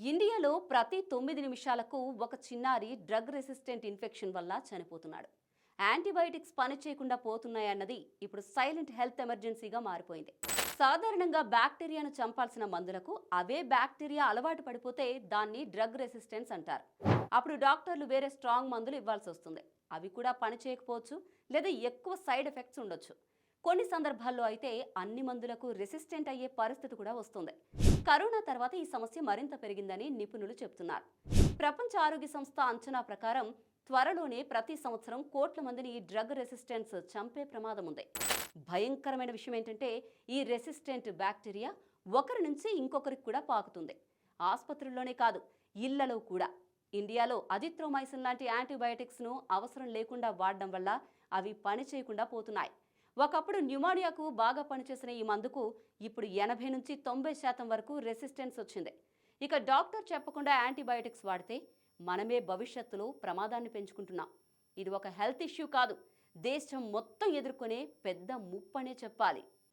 ఇండియాలో ప్రతి 9 నిమిషాలకు ఒక చిన్నారి డ్రగ్ రెసిస్టెంట్ ఇన్ఫెక్షన్ వల్ల చనిపోతున్నాడు. యాంటీబయాటిక్స్ పనిచేయకుండా పోతున్నాయన్నది ఇప్పుడు సైలెంట్ హెల్త్ ఎమర్జెన్సీగా మారిపోయింది. సాధారణంగా బ్యాక్టీరియాను చంపాల్సిన మందులకు అవే బ్యాక్టీరియా అలవాటు పడిపోతే దాన్ని డ్రగ్ రెసిస్టెన్స్ అంటారు. అప్పుడు డాక్టర్లు వేరే స్ట్రాంగ్ మందులు ఇవ్వాల్సి వస్తుంది. అవి కూడా పనిచేయకపోవచ్చు, లేదా ఎక్కువ సైడ్ ఎఫెక్ట్స్ ఉండొచ్చు. కొన్ని సందర్భాల్లో అయితే అన్ని మందులకు రెసిస్టెంట్ అయ్యే పరిస్థితి కూడా వస్తుంది. కరోనా తర్వాత ఈ సమస్య మరింత పెరిగిందని నిపుణులు చెబుతున్నారు. ప్రపంచ ఆరోగ్య సంస్థ అంచనా ప్రకారం త్వరలోనే ప్రతి సంవత్సరం కోట్ల మందిని ఈ డ్రగ్ రెసిస్టెన్స్ చంపే ప్రమాదం ఉంది. భయంకరమైన విషయం ఏంటంటే ఈ రెసిస్టెంట్ బ్యాక్టీరియా ఒకరి నుంచి ఇంకొకరికి కూడా పాకుతుంది. ఆసుపత్రుల్లోనే కాదు, ఇళ్లలో కూడా. ఇండియాలో అజిత్రోమైసిన్ లాంటి యాంటీబయాటిక్స్ను అవసరం లేకుండా వాడడం వల్ల అవి పని చేయకుండా పోతున్నాయి. ఒకప్పుడు న్యూమోనియాకు బాగా పనిచేసిన ఈ మందుకు ఇప్పుడు 80 నుంచి 90% వరకు రెసిస్టెన్స్ వచ్చింది. ఇక డాక్టర్ చెప్పకుండా యాంటీబయాటిక్స్ వాడితే మనమే భవిష్యత్తులో ప్రమాదాన్ని పెంచుకుంటున్నాం. ఇది ఒక హెల్త్ ఇష్యూ కాదు, దేశం మొత్తం ఎదుర్కొనే పెద్ద ముప్పనే చెప్పాలి.